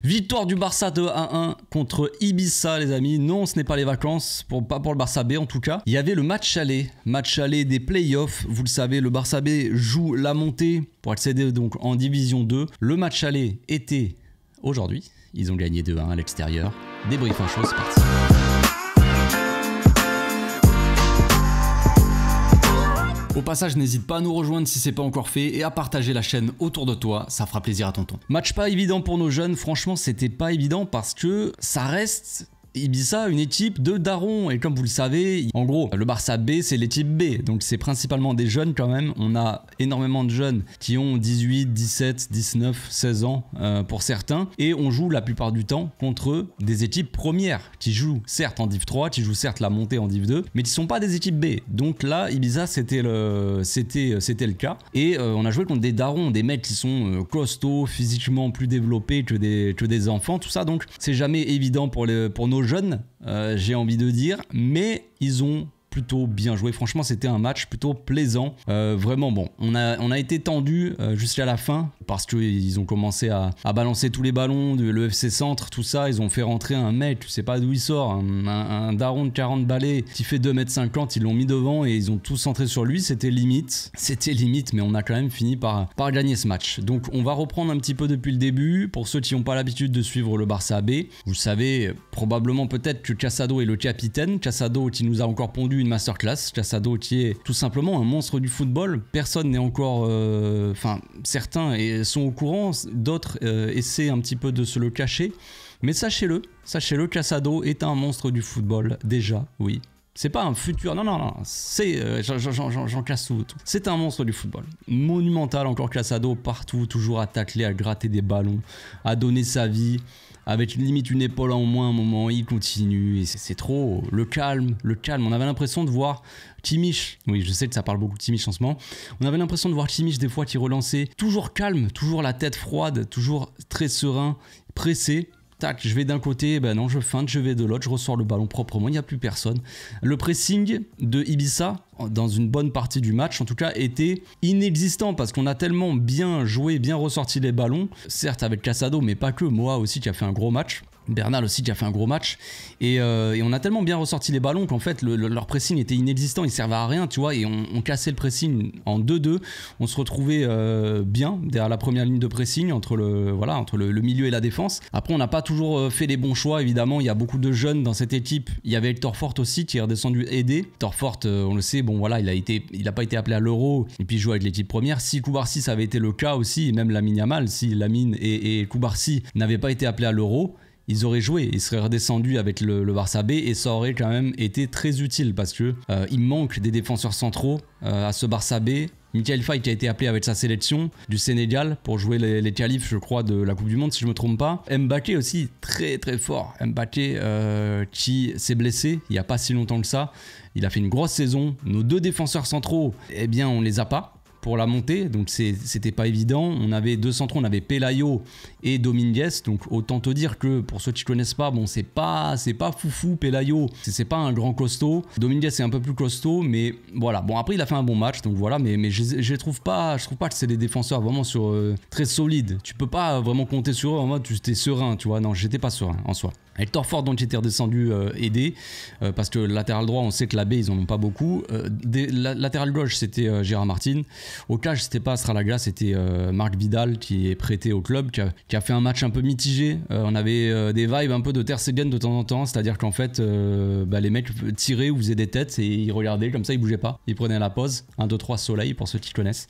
Victoire du Barça 2-1 contre Ibiza les amis. Non, ce n'est pas les vacances, pas pour le Barça B en tout cas. Il y avait le match aller des playoffs. Vous le savez, le Barça B joue la montée pour accéder donc en Division 2. Le match aller était aujourd'hui. Ils ont gagné 2-1 à l'extérieur. Débrief en chaud, c'est parti. Au passage, n'hésite pas à nous rejoindre si c'est pas encore fait et à partager la chaîne autour de toi, ça fera plaisir à tonton. Match pas évident pour nos jeunes, franchement c'était pas évident parce que ça reste Ibiza, une équipe de darons, et comme vous le savez, en gros, le Barça B, c'est l'équipe B, donc c'est principalement des jeunes quand même. On a énormément de jeunes qui ont 18, 17, 19, 16 ans pour certains, et on joue la plupart du temps contre des équipes premières, qui jouent certes en Div 3, qui jouent certes la montée en Div 2, mais qui sont pas des équipes B. Donc là, Ibiza, c'était le cas, et on a joué contre des darons, des mecs qui sont costauds, physiquement plus développés que des enfants, tout ça, donc c'est jamais évident pour nos jeunes, j'ai envie de dire, mais ils ont plutôt bien joué. Franchement, c'était un match plutôt plaisant. Vraiment, bon, on a été tendu jusqu'à la fin parce qu'ils ont commencé à balancer tous les ballons, le FC Centre, tout ça. Ils ont fait rentrer un mec, tu sais pas d'où il sort, un daron de 40 balais qui fait 2,50 m. Ils l'ont mis devant et ils ont tous centré sur lui. C'était limite, mais on a quand même fini par gagner ce match. Donc, on va reprendre un petit peu depuis le début. Pour ceux qui n'ont pas l'habitude de suivre le Barça B, vous savez probablement peut-être que Casado est le capitaine. Casado qui nous a encore pondu une masterclass. Casado qui est tout simplement un monstre du football. Personne n'est encore... certains sont au courant, d'autres essaient un petit peu de se le cacher. Mais sachez-le, Casado est un monstre du football, déjà, oui. C'est pas un futur, non, c'est... j'en casse tout. C'est un monstre du football. Monumental encore Casado, partout, toujours à tacler, à gratter des ballons, à donner sa vie. Avec limite une épaule en moins, un moment, il continue, et c'est trop. Le calme, on avait l'impression de voir Kimmich, oui je sais que ça parle beaucoup de Kimmich en ce moment, on avait l'impression de voir Kimmich des fois qui relançait, toujours calme, toujours la tête froide, toujours très serein, pressé. Tac, je vais d'un côté, ben non, je feinte, je vais de l'autre, je ressors le ballon proprement, il n'y a plus personne. Le pressing de Ibiza, dans une bonne partie du match, en tout cas, était inexistant parce qu'on a tellement bien joué, bien ressorti les ballons, certes avec Casado, mais pas que, Moa aussi qui a fait un gros match. Bernal aussi qui a fait un gros match et on a tellement bien ressorti les ballons qu'en fait leur pressing était inexistant, ils servaient à rien tu vois, et on cassait le pressing en 2-2, on se retrouvait bien derrière la première ligne de pressing entre le milieu et la défense. Après on n'a pas toujours fait les bons choix évidemment, il y a beaucoup de jeunes dans cette équipe, il y avait Hector Fort aussi qui est redescendu aider. Hector Fort on le sait, bon voilà il a pas été appelé à l'Euro et puis il joue avec l'équipe première. Si Koubarsi ça avait été le cas aussi, et même Lamine Yamal, si Lamine et Koubarsi n'avaient pas été appelés à l'Euro, ils auraient joué, ils seraient redescendus avec le Barça B et ça aurait quand même été très utile parce que il manque des défenseurs centraux à ce Barça B. Michael Faye qui a été appelé avec sa sélection du Sénégal pour jouer les qualifs je crois de la Coupe du Monde si je me trompe pas. Mbappé aussi très très fort, Mbappé qui s'est blessé il n'y a pas si longtemps que ça, il a fait une grosse saison. Nos deux défenseurs centraux, eh bien on les a pas pour la montée, donc c'était pas évident. On avait deux centraux, on avait Pelayo et Dominguez, donc autant te dire que pour ceux qui connaissent pas, bon c'est pas foufou Pelayo, c'est pas un grand costaud. Dominguez c'est un peu plus costaud, mais voilà. Bon après il a fait un bon match, donc voilà, mais je trouve pas que c'est des défenseurs vraiment très solides. Tu peux pas vraiment compter sur eux en mode tu étais serein, tu vois. Non, j'étais pas serein en soi. Hector Fort donc était redescendu aider parce que latéral droit on sait que la B ils en ont pas beaucoup. Latéral gauche c'était Gérard Martin. Au cage c'était pas Stralaga, c'était Marc Vidal qui est prêté au club, qui a fait un match un peu mitigé. On avait des vibes un peu de Ter Stegen de temps en temps, c'est à dire qu'en fait les mecs tiraient ou faisaient des têtes et ils regardaient comme ça, ils bougeaient pas, ils prenaient la pause. 1, 2, 3 soleil pour ceux qui connaissent,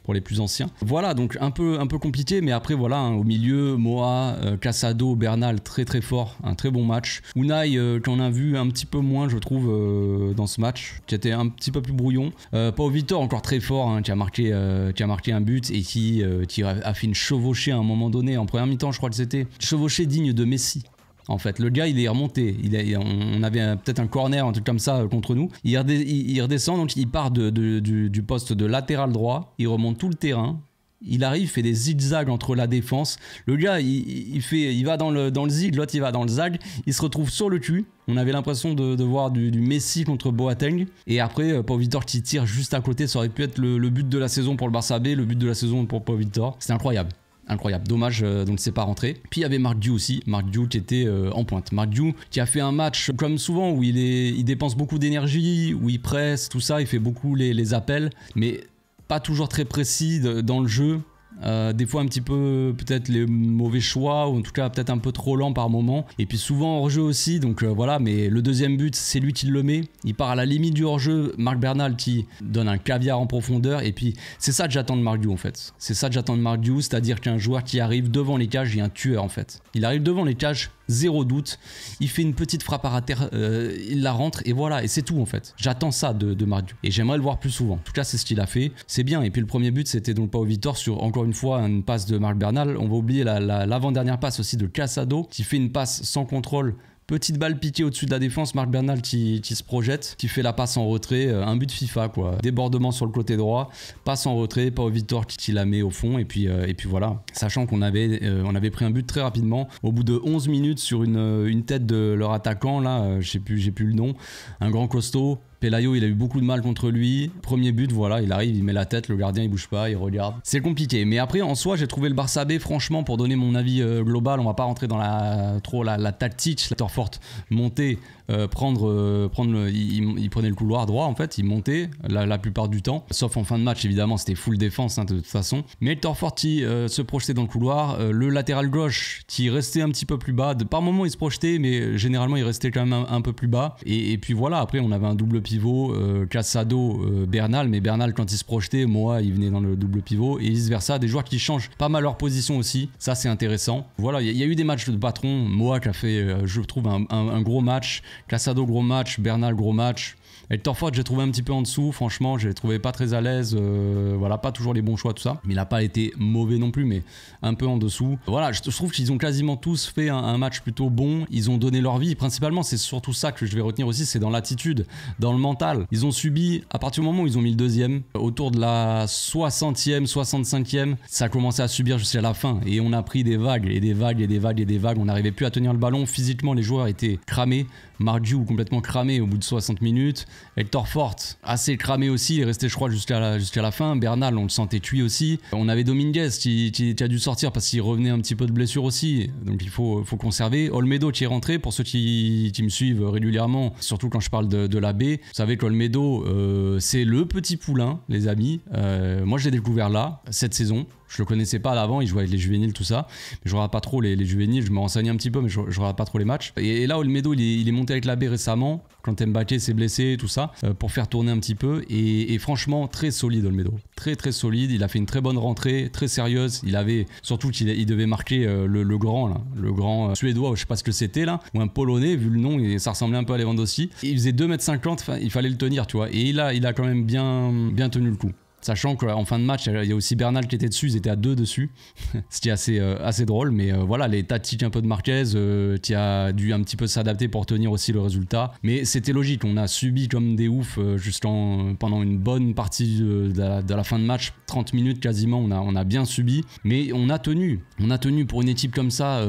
pour les plus anciens. Voilà, donc un peu compliqué, mais après voilà, au milieu, Moa, Casado, Bernal, très très fort, un très bon match. Unai, qu'on a vu un petit peu moins, je trouve, dans ce match, qui était un petit peu plus brouillon. Pau Vitor, encore très fort, hein, qui a marqué un but et qui a fait une chevauchée à un moment donné, en première mi-temps, je crois que c'était. Chevauchée digne de Messi. En fait, le gars il est remonté, on avait peut-être un corner, un truc comme ça contre nous, il redescend, donc il part du poste de latéral droit, il remonte tout le terrain, il arrive, il fait des zigzags entre la défense, le gars il va dans le zig, l'autre il va dans le zag, il se retrouve sur le cul. On avait l'impression de voir du Messi contre Boateng, et après Pau Vitor qui tire juste à côté, ça aurait pu être le but de la saison pour le Barça B, le but de la saison pour Pau Vitor, c'était incroyable. incroyable. Dommage, donc c'est pas rentré. Puis il y avait Marc Diou aussi, Marc Diou qui était en pointe. Marc Diou qui a fait un match comme souvent où il dépense beaucoup d'énergie, où il presse, tout ça, il fait beaucoup les appels, mais pas toujours très précis dans le jeu. Des fois un petit peu peut-être les mauvais choix, ou en tout cas peut-être un peu trop lent par moment, et puis souvent hors jeu aussi, donc voilà. Mais le deuxième but, c'est lui qui le met, il part à la limite du hors jeu, Marc Bernal qui donne un caviar en profondeur, et puis c'est ça que j'attends de Marc Diou en fait, c'est ça que j'attends de Marc Diou, c'est-à-dire qu'un joueur qui arrive devant les cages, il y a un tueur en fait, il arrive devant les cages, zéro doute, il fait une petite frappe à terre, il la rentre, et voilà, et c'est tout en fait. J'attends ça de Marc Diou, et j'aimerais le voir plus souvent. En tout cas c'est ce qu'il a fait, c'est bien. Et puis le premier but c'était donc Pau Vitor sur encore une fois une passe de Marc Bernal. On va oublier l'avant-dernière passe aussi de Casado qui fait une passe sans contrôle. Petite balle piquée au-dessus de la défense, Marc Bernal qui se projette, qui fait la passe en retrait, un but FIFA quoi. Débordement sur le côté droit, passe en retrait, Pau Vitor qui la met au fond, et puis voilà. Sachant qu'on avait pris un but très rapidement, au bout de 11 minutes sur une tête de leur attaquant, là, j'ai plus le nom, un grand costaud. Pelayo, il a eu beaucoup de mal contre lui. Premier but, voilà, il arrive, il met la tête, le gardien il bouge pas, il regarde. C'est compliqué. Mais après, en soi, j'ai trouvé le Barça B, franchement, pour donner mon avis global, on va pas rentrer dans la tactique. La forte montée, il prenait le couloir droit en fait, il montait la plupart du temps, sauf en fin de match évidemment, c'était full défense de toute façon. Mais Hector Fort qui se projetait dans le couloir, le latéral gauche qui restait un petit peu plus bas. Par moment il se projetait, mais généralement il restait quand même un peu plus bas. Et puis voilà, après on avait un double pivot, Casado, Bernal, mais Bernal quand il se projetait, Moa il venait dans le double pivot, et vice versa, des joueurs qui changent pas mal leur position aussi, ça c'est intéressant. Voilà, il y a eu des matchs de patron, Moa qui a fait je trouve un gros match, Casado gros match, Bernal gros match. Hector Fort j'ai trouvé un petit peu en dessous, franchement je l'ai trouvé pas très à l'aise, voilà, pas toujours les bons choix tout ça, mais il a pas été mauvais non plus, mais un peu en dessous. Voilà, je trouve qu'ils ont quasiment tous fait un match plutôt bon, ils ont donné leur vie, principalement c'est surtout ça que je vais retenir aussi, c'est dans l'attitude, dans le mental. Ils ont subi, à partir du moment où ils ont mis le deuxième, autour de la 60e, 65e, ça a commencé à subir jusqu'à la fin, et on a pris des vagues, et des vagues, et des vagues, et des vagues, on n'arrivait plus à tenir le ballon, physiquement les joueurs étaient cramés, Marc Diou complètement cramé au bout de 60 minutes, Hector Fort assez cramé aussi, il est resté je crois jusqu'à la fin, Bernal on le sentait cuit aussi, on avait Dominguez qui a dû sortir parce qu'il revenait un petit peu de blessure aussi, donc il faut conserver. Olmedo qui est rentré, pour ceux qui me suivent régulièrement, surtout quand je parle de la B, vous savez qu'Olmedo c'est le petit poulain les amis, moi je l'ai découvert là, cette saison. Je le connaissais pas avant, il jouait avec les juvéniles, tout ça. Mais je regarde pas trop les juvéniles, je me renseignais un petit peu, mais je regarde pas trop les matchs. Et là, Olmedo, il est monté avec la B récemment, quand Mbappé s'est blessé, tout ça, pour faire tourner un petit peu. Et franchement, très solide, Olmedo. Très très solide, il a fait une très bonne rentrée, très sérieuse. Il avait, surtout qu'il devait marquer le grand suédois, je sais pas ce que c'était là, ou un polonais, vu le nom, et ça ressemblait un peu à Lewandowski. Il faisait 2,50 m, il fallait le tenir, tu vois. Et il a quand même bien tenu le coup. Sachant qu'en fin de match, il y a aussi Bernal qui était dessus, ils étaient à 2 dessus. C'était assez drôle, mais voilà, les tactiques un peu de Marquez qui a dû un petit peu s'adapter pour tenir aussi le résultat. Mais c'était logique, on a subi comme des oufs pendant une bonne partie de la fin de match, 30 minutes quasiment, on a bien subi. Mais on a tenu pour une équipe comme ça,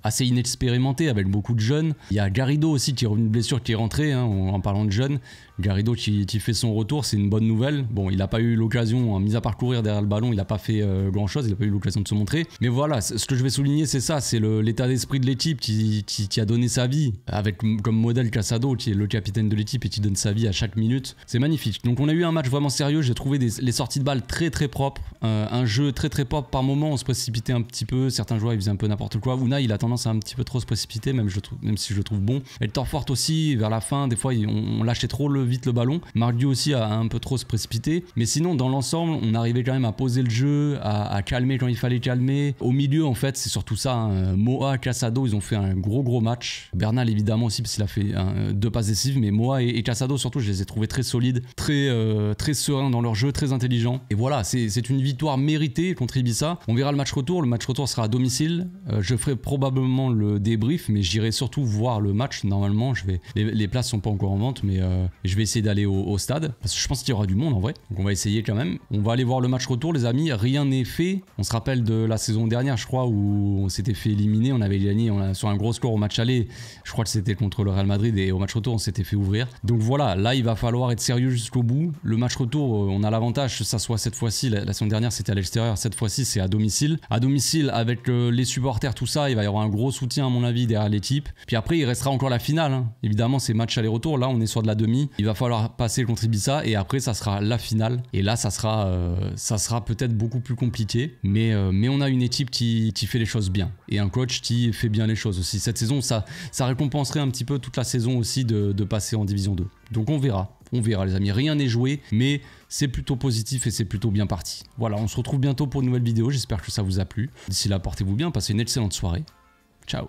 assez inexpérimentée, avec beaucoup de jeunes. Il y a Garrido aussi qui est revenu de blessure, qui est rentré, hein, en parlant de jeunes. Garrido qui fait son retour, c'est une bonne nouvelle. Bon, il n'a pas eu l'occasion, mis à part courir derrière le ballon, il n'a pas fait grand chose, il n'a pas eu l'occasion de se montrer. Mais voilà, ce que je vais souligner, c'est ça, c'est l'état d'esprit de l'équipe qui a donné sa vie, avec comme modèle Casado, qui est le capitaine de l'équipe et qui donne sa vie à chaque minute. C'est magnifique. Donc on a eu un match vraiment sérieux, j'ai trouvé les sorties de balles très très propres, un jeu très très propre. Par moment, on se précipitait un petit peu, certains joueurs ils faisaient un peu n'importe quoi. Unai, il a tendance à un petit peu trop se précipiter, même si je le trouve bon. Hector Fort aussi, vers la fin, des fois on lâchait trop vite le ballon. Marc Diou aussi a un peu trop se précipité, mais sinon dans l'ensemble on arrivait quand même à poser le jeu, à calmer quand il fallait calmer. Au milieu en fait c'est surtout ça, hein. Moa, Casado, ils ont fait un gros match. Bernal évidemment aussi parce qu'il a fait 2 passes décisives, mais Moa et Casado surtout, je les ai trouvés très solides, très sereins dans leur jeu, très intelligents. Et voilà, c'est une victoire méritée contre Ibiza. On verra le match retour sera à domicile. Je ferai probablement simplement le débrief, mais j'irai surtout voir le match. Normalement, les places sont pas encore en vente, mais je vais essayer d'aller au stade, parce que je pense qu'il y aura du monde en vrai. Donc on va essayer quand même. On va aller voir le match retour, les amis. Rien n'est fait. On se rappelle de la saison dernière, je crois, où on s'était fait éliminer. On avait gagné sur un gros score au match aller. Je crois que c'était contre le Real Madrid, et au match retour, on s'était fait ouvrir. Donc voilà, là, il va falloir être sérieux jusqu'au bout. Le match retour, on a l'avantage que ça soit cette fois-ci. La saison dernière, c'était à l'extérieur. Cette fois-ci, c'est à domicile. À domicile, avec les supporters, tout ça, il va y avoir un gros soutien, à mon avis, derrière l'équipe. Puis après, il restera encore la finale, hein. Évidemment, c'est match aller-retour. Là, on est sur de la demi. Il va falloir passer contre Ibiza, et après, ça sera la finale. Et là, ça sera peut-être beaucoup plus compliqué. Mais on a une équipe qui fait les choses bien. Et un coach qui fait bien les choses aussi. Cette saison, ça récompenserait un petit peu toute la saison aussi de passer en Division 2. Donc on verra les amis, rien n'est joué, mais c'est plutôt positif et c'est plutôt bien parti. Voilà, on se retrouve bientôt pour une nouvelle vidéo, j'espère que ça vous a plu. D'ici là, portez-vous bien, passez une excellente soirée. Ciao.